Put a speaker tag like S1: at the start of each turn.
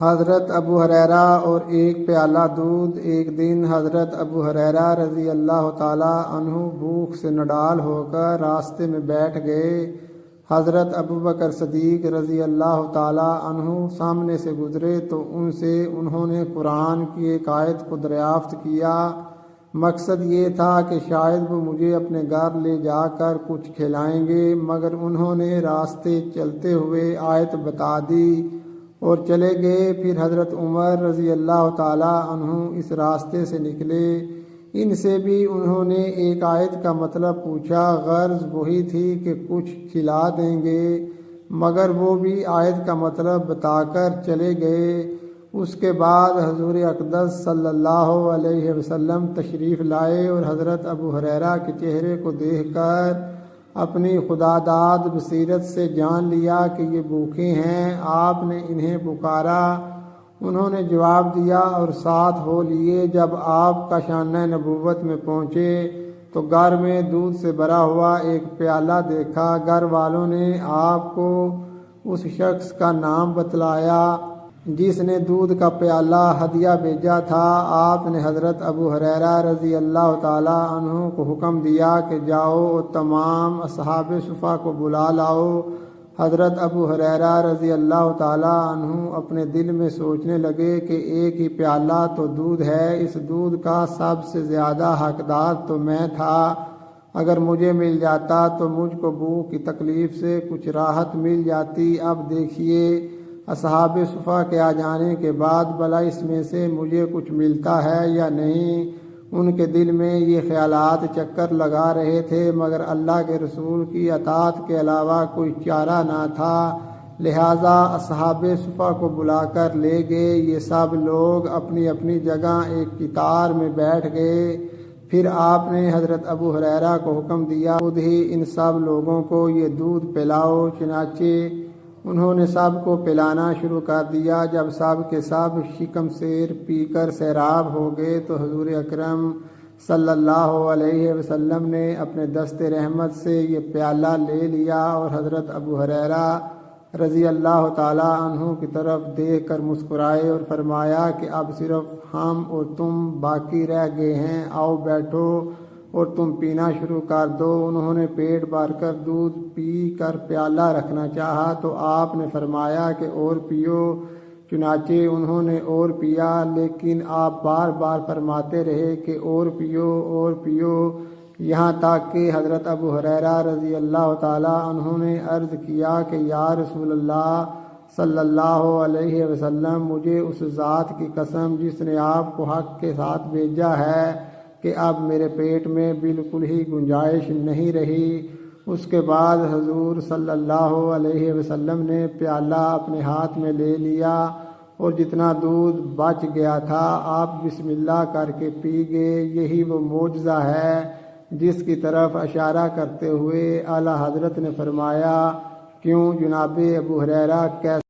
S1: حضرت ابو ہریرہ اور ایک پیالہ دودھ۔ ایک دن حضرت ابو ہریرہ رضی اللہ تعالیٰ عنہ بھوک سے نڈال ہو کر راستے میں بیٹھ گئے۔ حضرت ابوبکر صدیق رضی اللہ تعالیٰ عنہ سامنے سے گزرے تو ان سے انہوں نے قرآن کی ایک آیت کو دریافت کیا۔ مقصد یہ تھا کہ شاید وہ مجھے اپنے گھر لے جا کر کچھ کھلائیں گے، مگر انہوں نے راستے چلتے ہوئے آیت بتا دی اور چلے گئے۔ پھر حضرت عمر رضی اللہ تعالیٰ عنہ اس راستے سے نکلے۔ ان سے بھی انہوں نے ایک آیت کا مطلب پوچھا، غرض وہی تھی کہ کچھ کھلا دیں گے، مگر وہ بھی آیت کا مطلب بتا کر چلے گئے۔ اس کے بعد حضور اقدس صلی اللہ علیہ وسلم تشریف لائے اور حضرت ابو ہریرہ کے چہرے کو دیکھ کر اپنی خداداد بصیرت سے جان لیا کہ یہ بھوکے ہیں۔ آپ نے انہیں پکارا، انہوں نے جواب دیا اور ساتھ ہو لیے۔ جب آپ کا شانہ نبوت میں پہنچے تو گھر میں دودھ سے بھرا ہوا ایک پیالہ دیکھا۔ گھر والوں نے آپ کو اس شخص کا نام بتلایا جس نے دودھ کا پیالہ ہدیہ بھیجا تھا۔ آپ نے حضرت ابو ہریرہ رضی اللہ تعالیٰ عنہ کو حکم دیا کہ جاؤ اور تمام اصحاب صفہ کو بلا لاؤ۔ حضرت ابو ہریرہ رضی اللہ تعالیٰ عنہ اپنے دل میں سوچنے لگے کہ ایک ہی پیالہ تو دودھ ہے، اس دودھ کا سب سے زیادہ حقدار تو میں تھا۔ اگر مجھے مل جاتا تو مجھ کو بھوک کی تکلیف سے کچھ راحت مل جاتی۔ اب دیکھیے اصحاب صفہ کے آ جانے کے بعد بھلا اس میں سے مجھے کچھ ملتا ہے یا نہیں۔ ان کے دل میں یہ خیالات چکر لگا رہے تھے، مگر اللہ کے رسول کی اطاعت کے علاوہ کوئی چارہ نہ تھا، لہٰذا اصحاب صفہ کو بلا کر لے گئے۔ یہ سب لوگ اپنی اپنی جگہ ایک قطار میں بیٹھ گئے۔ پھر آپ نے حضرت ابو ہریرہ کو حکم دیا خود ہی ان سب لوگوں کو یہ دودھ پلاؤ۔ چنانچہ انہوں نے سب کو پلانا شروع کر دیا۔ جب سب کے سب شکم سیر پی کر سیراب ہو گئے تو حضور اکرم صلی اللہ علیہ وسلم نے اپنے دست رحمت سے یہ پیالہ لے لیا اور حضرت ابو ہریرہ رضی اللہ تعالیٰ عنہ کی طرف دیکھ کر مسکرائے اور فرمایا کہ اب صرف ہم اور تم باقی رہ گئے ہیں، آؤ بیٹھو اور تم پینا شروع کر دو۔ انہوں نے پیٹ بھر کر دودھ پی کر پیالہ رکھنا چاہا تو آپ نے فرمایا کہ اور پیو۔ چنانچہ انہوں نے اور پیا، لیکن آپ بار بار فرماتے رہے کہ اور پیو اور پیو، یہاں تک کہ حضرت ابو ہریرہ رضی اللہ تعالیٰ عنہ نے عرض کیا کہ یا رسول اللہ صلی اللہ علیہ وسلم، مجھے اس ذات کی قسم جس نے آپ کو حق کے ساتھ بھیجا ہے کہ اب میرے پیٹ میں بالکل ہی گنجائش نہیں رہی۔ اس کے بعد حضور صلی اللہ علیہ وسلم نے پیالہ اپنے ہاتھ میں لے لیا اور جتنا دودھ بچ گیا تھا آپ بسم اللہ کر کے پی گئے۔ یہی وہ معجزہ ہے جس کی طرف اشارہ کرتے ہوئے اعلیٰ حضرت نے فرمایا، کیوں جناب ابو ہریرہ کیسے